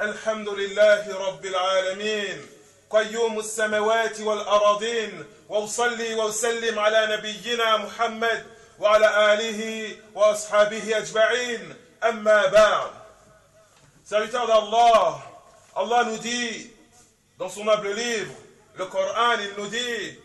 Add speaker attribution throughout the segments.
Speaker 1: الحمد لله رب العالمين قيوم السماوات والأراضين وأصلي وأسلم على نبينا محمد وعلى آله وأصحابه أجمعين أما بعد. Serviteurs d'Allah, Allah nous dit dans son noble livre, le Coran, il nous dit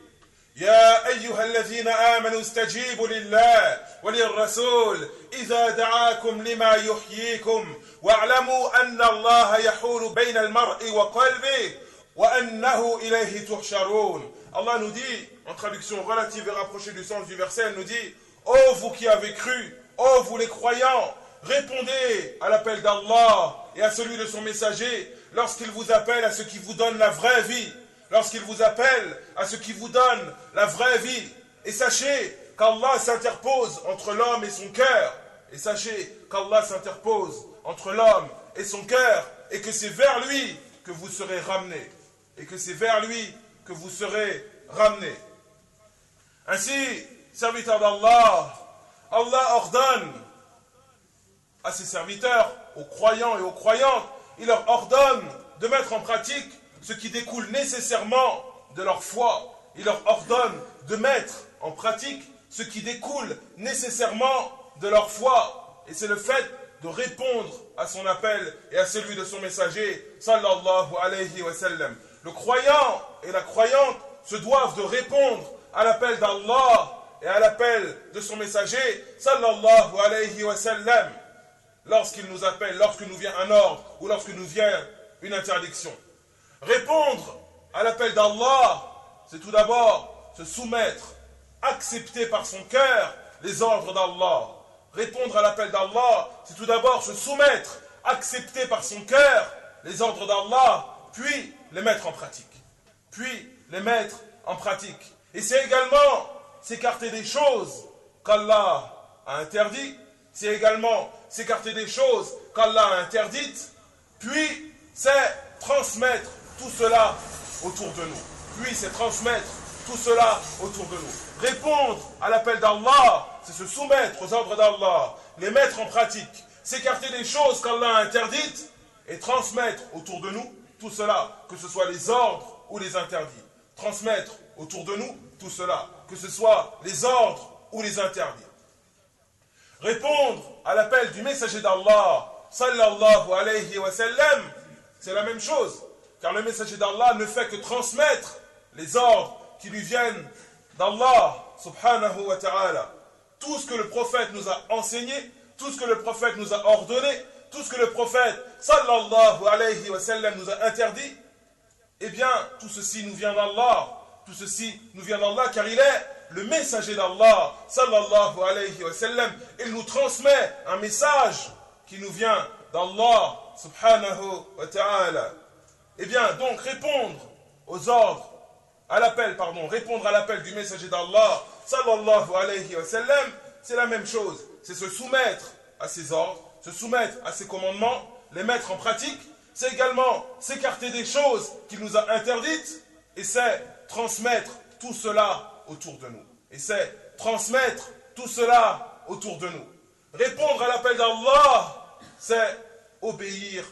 Speaker 1: يا أيها الذين آمنوا استجيبوا لله وللرسول إذا دعاكم لما يحييكم واعلموا أن الله يحول بين المرء وقلبه وأنه إليه تحشرون. Allah nous dit, en traduction relative et rapprochée du sens du verset, elle nous dit: ô vous qui avez cru, ô vous les croyants, répondez à l'appel d'Allah et à celui de son messager lorsqu'il vous appelle à ce qui vous donne la vraie vie. Lorsqu'il vous appelle à ce qui vous donne la vraie vie. Et sachez qu'Allah s'interpose entre l'homme et son cœur. Et sachez qu'Allah s'interpose entre l'homme et son cœur. Et que c'est vers lui que vous serez ramenés. Et que c'est vers lui que vous serez ramenés. Ainsi, serviteurs d'Allah, Allah ordonne à ses serviteurs, aux croyants et aux croyantes, il leur ordonne de mettre en pratique ce qui découle nécessairement de leur foi. Il leur ordonne de mettre en pratique ce qui découle nécessairement de leur foi. Et c'est le fait de répondre à son appel et à celui de son messager, sallallahu alayhi wa sallam. Le croyant et la croyante se doivent de répondre à l'appel d'Allah et à l'appel de son messager, sallallahu alayhi wa sallam, lorsqu'il nous appelle, lorsque nous vient un ordre ou lorsque nous vient une interdiction. Répondre à l'appel d'Allah, c'est tout d'abord se soumettre, accepter par son cœur les ordres d'Allah. Répondre à l'appel d'Allah, c'est tout d'abord se soumettre, accepter par son cœur les ordres d'Allah, puis les mettre en pratique. Puis les mettre en pratique. Et c'est également s'écarter des choses qu'Allah a interdites. C'est également s'écarter des choses qu'Allah a interdites. Puis c'est transmettre tout cela autour de nous. Puis c'est transmettre tout cela autour de nous. Répondre à l'appel d'Allah, c'est se soumettre aux ordres d'Allah, les mettre en pratique, s'écarter des choses qu'Allah a interdites et transmettre autour de nous tout cela, que ce soit les ordres ou les interdits. Transmettre autour de nous tout cela, que ce soit les ordres ou les interdits. Répondre à l'appel du messager d'Allah, sallallahu alayhi wa sallam, c'est la même chose. Car le messager d'Allah ne fait que transmettre les ordres qui lui viennent d'Allah, subhanahu wa ta'ala. Tout ce que le prophète nous a enseigné, tout ce que le prophète nous a ordonné, tout ce que le prophète, sallallahu alayhi wa sallam, nous a interdit, eh bien, tout ceci nous vient d'Allah. Tout ceci nous vient d'Allah, car il est le messager d'Allah, sallallahu alayhi wa sallam. Il nous transmet un message qui nous vient d'Allah, subhanahu wa ta'ala. Eh bien, donc, répondre aux ordres, répondre à l'appel du messager d'Allah, sallallahu alayhi wa sallam, c'est la même chose. C'est se soumettre à ses ordres, se soumettre à ses commandements, les mettre en pratique. C'est également s'écarter des choses qu'il nous a interdites, et c'est transmettre tout cela autour de nous. Et c'est transmettre tout cela autour de nous. Répondre à l'appel d'Allah, c'est obéir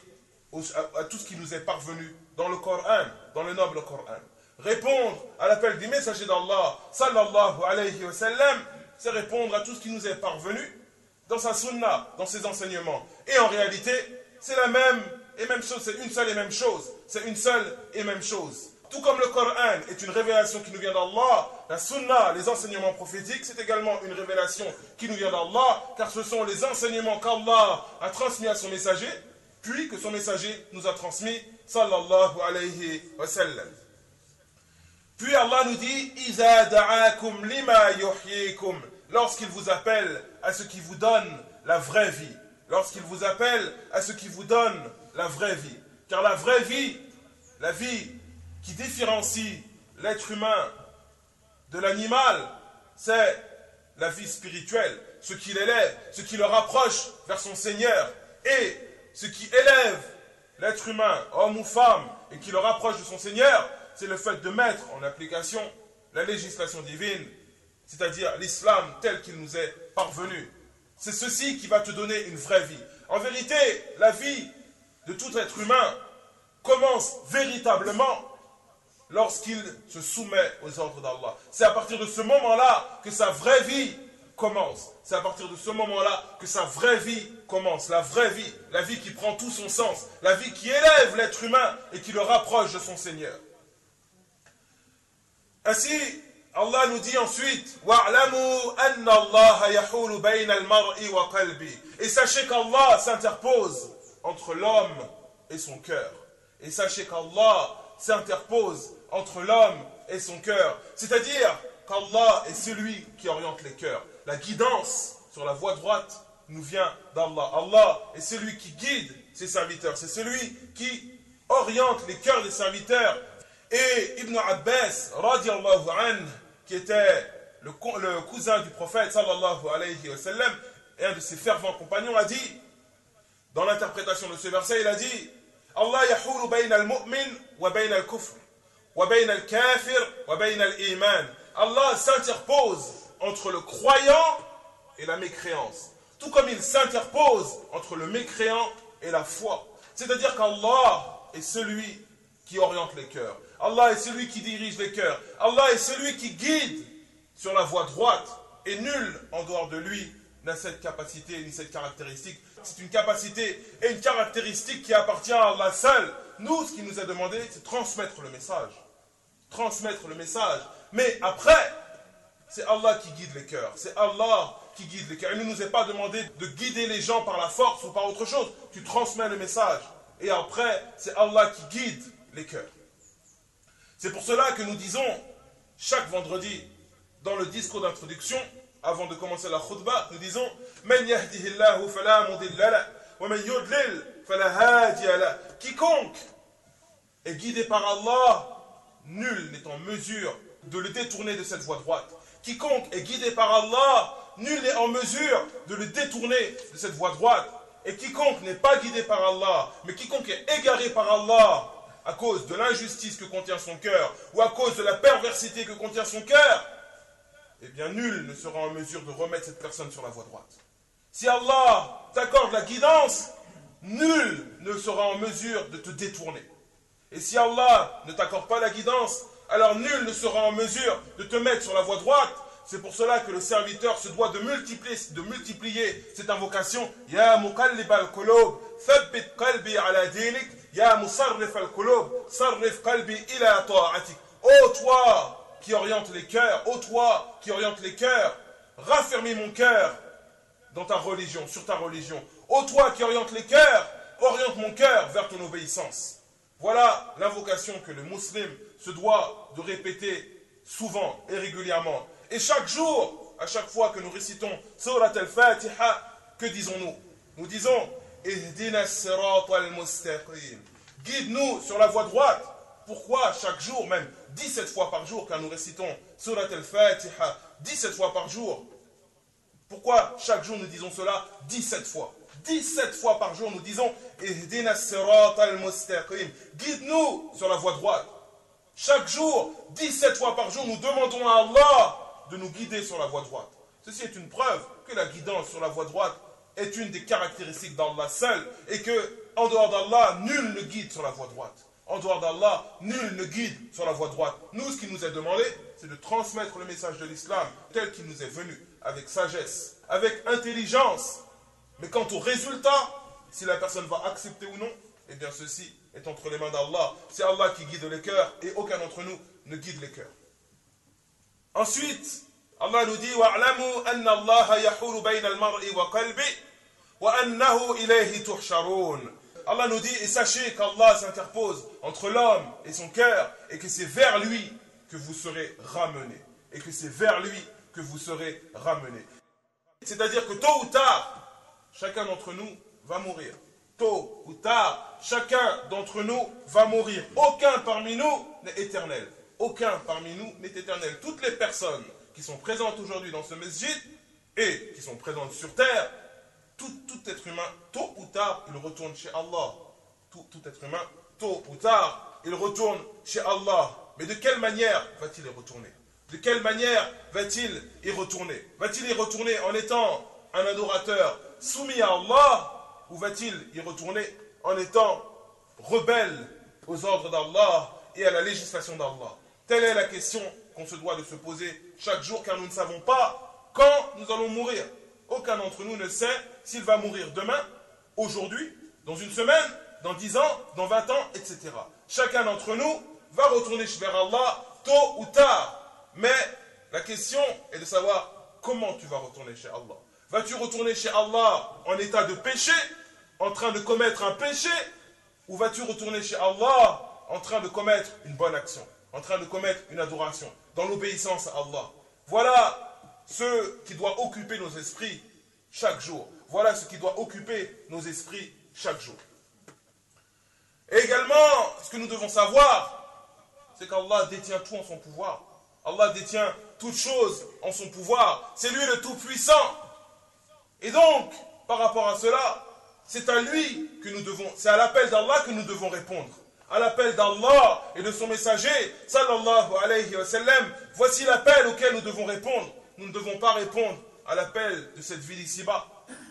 Speaker 1: à tout ce qui nous est parvenu dans le Coran, dans le noble Coran. Répondre à l'appel du messager d'Allah, sallallahu alayhi wa sallam, c'est répondre à tout ce qui nous est parvenu dans sa sunna, dans ses enseignements. Et en réalité, c'est la même et même chose, c'est une seule et même chose. C'est une seule et même chose. Tout comme le Coran est une révélation qui nous vient d'Allah, la sunna, les enseignements prophétiques, c'est également une révélation qui nous vient d'Allah, car ce sont les enseignements qu'Allah a transmis à son messager, puis que son messager nous a transmis, sallallahu alayhi wa sallam. Puis Allah nous dit, إِذَا دَعَاكُمْ لِمَا يُحْيِيكُمْ, lorsqu'il vous appelle à ce qui vous donne la vraie vie. Lorsqu'il vous appelle à ce qui vous donne la vraie vie. Car la vraie vie, la vie qui différencie l'être humain de l'animal, c'est la vie spirituelle, ce qui l'élève, ce qui le rapproche vers son Seigneur, et ce qui élève l'être humain, homme ou femme, et qui le rapproche de son Seigneur, c'est le fait de mettre en application la législation divine, c'est-à-dire l'islam tel qu'il nous est parvenu. C'est ceci qui va te donner une vraie vie. En vérité, la vie de tout être humain commence véritablement lorsqu'il se soumet aux ordres d'Allah. C'est à partir de ce moment-là que sa vraie vie commence. C'est à partir de ce moment-là que sa vraie vie commence. La vraie vie, la vie qui prend tout son sens, la vie qui élève l'être humain et qui le rapproche de son Seigneur. Ainsi, Allah nous dit ensuite وَاعْلَمُوا أَنَّ اللَّهَ يَحُولُ بَيْنَ الْمَرْءِ وَقَلْبِهِ. Et sachez qu'Allah s'interpose entre l'homme et son cœur. Et sachez qu'Allah s'interpose entre l'homme et son cœur. C'est-à-dire qu'Allah est celui qui oriente les cœurs. La guidance sur la voie droite nous vient d'Allah. Allah est celui qui guide ses serviteurs. C'est celui qui oriente les cœurs des serviteurs. Et Ibn Abbas, radiallahu anhu, qui était le cousin du prophète, sallallahu alayhi wa sallam, et un de ses fervents compagnons, a dit, dans l'interprétation de ce verset, il a dit, Allah yahulu bayna al-mu'min wa bayna al-kufr, wa bayna al-kafir, wa bayna al-iman. Allah s'interpose entre le croyant et la mécréance. Tout comme il s'interpose entre le mécréant et la foi. C'est-à-dire qu'Allah est celui qui oriente les cœurs. Allah est celui qui dirige les cœurs. Allah est celui qui guide sur la voie droite. Et nul en dehors de lui n'a cette capacité ni cette caractéristique. C'est une capacité et une caractéristique qui appartient à Allah seul. Nous, ce qui nous est demandé, c'est de transmettre le message. Transmettre le message. Mais après, c'est Allah qui guide les cœurs. C'est Allah qui guide les cœurs. Il ne nous est pas demandé de guider les gens par la force ou par autre chose. Tu transmets le message. Et après, c'est Allah qui guide les cœurs. C'est pour cela que nous disons, chaque vendredi, dans le discours d'introduction, avant de commencer la khutbah, nous disons Man yahdihillahu fala mudilla la, wa man yudlil fala hadiya la. Quiconque est guidé par Allah, nul n'est en mesure de le détourner de cette voie droite. Quiconque est guidé par Allah, nul n'est en mesure de le détourner de cette voie droite. Et quiconque n'est pas guidé par Allah, mais quiconque est égaré par Allah, à cause de l'injustice que contient son cœur, ou à cause de la perversité que contient son cœur, eh bien nul ne sera en mesure de remettre cette personne sur la voie droite. Si Allah t'accorde la guidance, nul ne sera en mesure de te détourner. Et si Allah ne t'accorde pas la guidance, alors nul ne sera en mesure de te mettre sur la voie droite. C'est pour cela que le serviteur se doit de multiplier cette invocation. Ya muqallib al-qulub, thabbit qalbi ala dinik. Ya musarrif al-qulub, sarrif qalbi ila ta'atik. Ô toi qui oriente les cœurs, ô toi qui oriente les cœurs, raffermis mon cœur dans ta religion, sur ta religion. Ô toi qui oriente les cœurs, oriente mon cœur vers ton obéissance. Voilà l'invocation que le musulman se doit de répéter souvent et régulièrement. Et chaque jour, à chaque fois que nous récitons Surat al-Fatiha, que disons-nous? Nous disons Ihdina as-sirata al-mustaqim. Guide-nous sur la voie droite. Pourquoi chaque jour, même 17 fois par jour, quand nous récitons Surat al-Fatiha, 17 fois par jour? Pourquoi chaque jour nous disons cela 17 fois? 17 fois par jour nous disons Ihdina as-sirata al-mustaqim. Guide-nous sur la voie droite. Chaque jour, 17 fois par jour, nous demandons à Allah de nous guider sur la voie droite. Ceci est une preuve que la guidance sur la voie droite est une des caractéristiques d'Allah seul et que, en dehors d'Allah, nul ne guide sur la voie droite. En dehors d'Allah, nul ne guide sur la voie droite. Nous, ce qui nous est demandé, c'est de transmettre le message de l'islam tel qu'il nous est venu, avec sagesse, avec intelligence. Mais quant au résultat, si la personne va accepter ou non, eh bien ceci est entre les mains d'Allah. C'est Allah qui guide les cœurs et aucun d'entre nous ne guide les cœurs. Ensuite, Allah nous dit وَاعْلَمُوا أَنَّ اللَّهَ يَحُولُ بَيْنَ الْمَرْءِ وَقَلْبِهِ وَأَنَّهُ إِلَيْهِ تُحْشَرُونَ. Allah nous dit, et sachez qu'Allah s'interpose entre l'homme et son cœur, et que c'est vers lui que vous serez ramenés. Et que c'est vers lui que vous serez ramenés. C'est-à-dire que tôt ou tard, chacun d'entre nous va mourir. Tôt ou tard, chacun d'entre nous va mourir. Aucun parmi nous n'est éternel. Aucun parmi nous n'est éternel. Toutes les personnes qui sont présentes aujourd'hui dans ce masjid et qui sont présentes sur terre, tout être humain, tôt ou tard, il retourne chez Allah. Tout être humain, tôt ou tard, il retourne chez Allah. Mais de quelle manière va-t-il y retourner? De quelle manière va-t-il y retourner? Va-t-il y retourner en étant un adorateur soumis à Allah, ou va-t-il y retourner en étant rebelles aux ordres d'Allah et à la législation d'Allah? Telle est la question qu'on se doit de se poser chaque jour, car nous ne savons pas quand nous allons mourir. Aucun d'entre nous ne sait s'il va mourir demain, aujourd'hui, dans une semaine, dans 10 ans, dans 20 ans, etc. Chacun d'entre nous va retourner vers Allah tôt ou tard. Mais la question est de savoir comment tu vas retourner chez Allah. Vas-tu retourner chez Allah en état de péché, en train de commettre un péché, ou vas-tu retourner chez Allah en train de commettre une bonne action, en train de commettre une adoration, dans l'obéissance à Allah? Voilà ce qui doit occuper nos esprits chaque jour. Voilà ce qui doit occuper nos esprits chaque jour. Et également, ce que nous devons savoir, c'est qu'Allah détient tout en son pouvoir. Allah détient toutes choses en son pouvoir. C'est lui le Tout-Puissant. Et donc, par rapport à cela, c'est à lui que nous devons, c'est à l'appel d'Allah que nous devons répondre. À l'appel d'Allah et de son messager, sallallahu alayhi wa sallam, voici l'appel auquel nous devons répondre. Nous ne devons pas répondre à l'appel de cette vie d'ici-bas,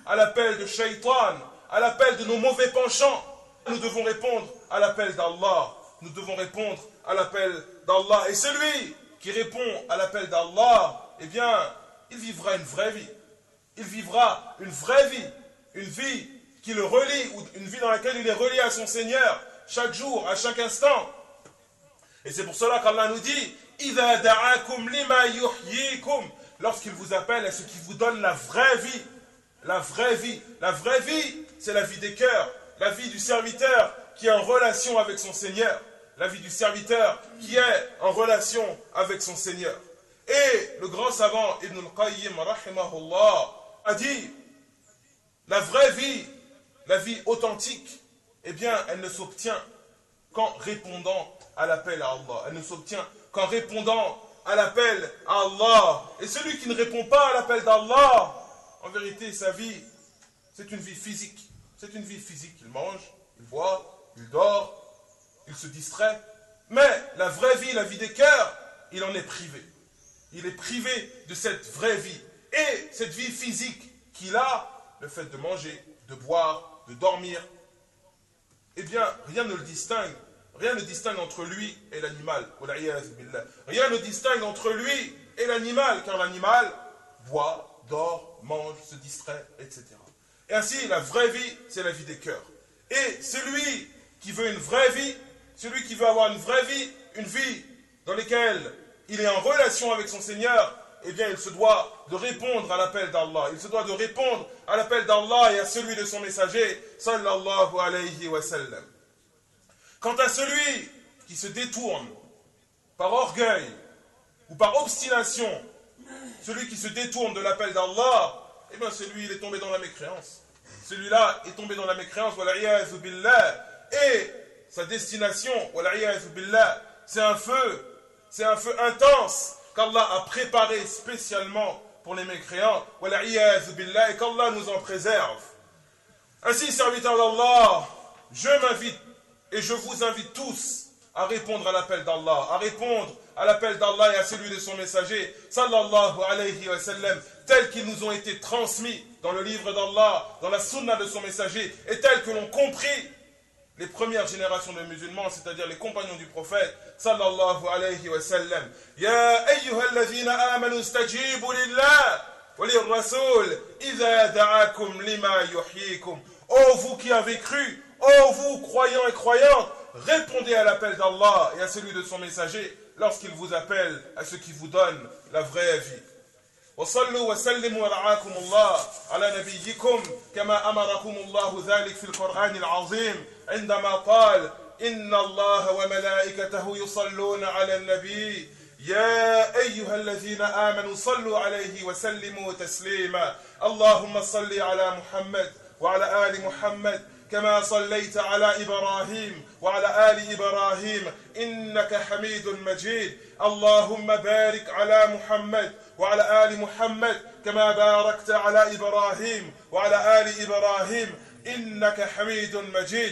Speaker 1: à l'appel de Shaitan, à l'appel de nos mauvais penchants. Nous devons répondre à l'appel d'Allah. Nous devons répondre à l'appel d'Allah. Et celui qui répond à l'appel d'Allah, eh bien, il vivra une vraie vie. Il vivra une vraie vie. Une vie qui le relie, ou une vie dans laquelle il est relié à son Seigneur, chaque jour, à chaque instant. Et c'est pour cela qu'Allah nous dit, إِذَا دَعَاكُمْ لِمَا يُحْيِيكُمْ, lorsqu'il vous appelle à ce qui vous donne la vraie vie. La vraie vie. La vraie vie, c'est la vie des cœurs. La vie du serviteur qui est en relation avec son Seigneur. La vie du serviteur qui est en relation avec son Seigneur. Et le grand savant Ibn al-Qayyim, rahimahullah, a dit, la vraie vie, la vie authentique, eh bien, elle ne s'obtient qu'en répondant à l'appel à Allah. Elle ne s'obtient qu'en répondant à l'appel à Allah. Et celui qui ne répond pas à l'appel d'Allah, en vérité, sa vie, c'est une vie physique. C'est une vie physique. Il mange, il boit, il dort, il se distrait. Mais la vraie vie, la vie des cœurs, il en est privé. Il est privé de cette vraie vie. Et cette vie physique qu'il a, le fait de manger, de boire, de dormir, eh bien, rien ne le distingue. Rien ne distingue entre lui et l'animal. Rien ne distingue entre lui et l'animal, car l'animal boit, dort, mange, se distrait, etc. Et ainsi, la vraie vie, c'est la vie des cœurs. Et celui qui veut une vraie vie, celui qui veut avoir une vraie vie, une vie dans laquelle il est en relation avec son Seigneur, eh bien, il se doit de répondre à l'appel d'Allah. Il se doit de répondre à l'appel d'Allah et à celui de son messager, sallallahu alayhi wa sallam. Quant à celui qui se détourne par orgueil ou par obstination, celui qui se détourne de l'appel d'Allah, eh bien, celui, il est tombé dans la mécréance. Celui-là est tombé dans la mécréance, wal'iyadhu billah. Et sa destination, wal'iyadhu billah, c'est un feu intense qu'Allah a préparé spécialement pour les mécréants, wal'iyadhu billah, et qu'Allah nous en préserve. Ainsi, serviteurs d'Allah, je m'invite et je vous invite tous à répondre à l'appel d'Allah, à répondre à l'appel d'Allah et à celui de son messager, sallallahu alayhi wa sallam, tels qu'ils nous ont été transmis dans le livre d'Allah, dans la sunna de son messager, et tels que l'ont compris les premières générations de musulmans, c'est-à-dire les compagnons du prophète, sallallahu alayhi wa sallam. Ya ayyuhalladhina amanu istajibu lillah wa lirrasul idha da'akum lima yuhyikum. Oh vous qui avez cru, oh vous croyants et croyantes, répondez à l'appel d'Allah et à celui de son messager lorsqu'il vous appelle à ce qui vous donne la vraie vie. وصلوا وسلموا ورعاكم الله على نبيكم كما أمركم الله ذلك في القرآن العظيم عندما قال إن الله وملائكته يصلون على النبي يا أيها الذين آمنوا صلوا عليه وسلموا تسليما اللهم صل على محمد وعلى آل محمد كما صليت على إبراهيم وعلى آل إبراهيم إنك حميد مجيد اللهم بارك على محمد وعلى آل محمد كما باركت على إبراهيم وعلى آل إبراهيم إنك حميد مجيد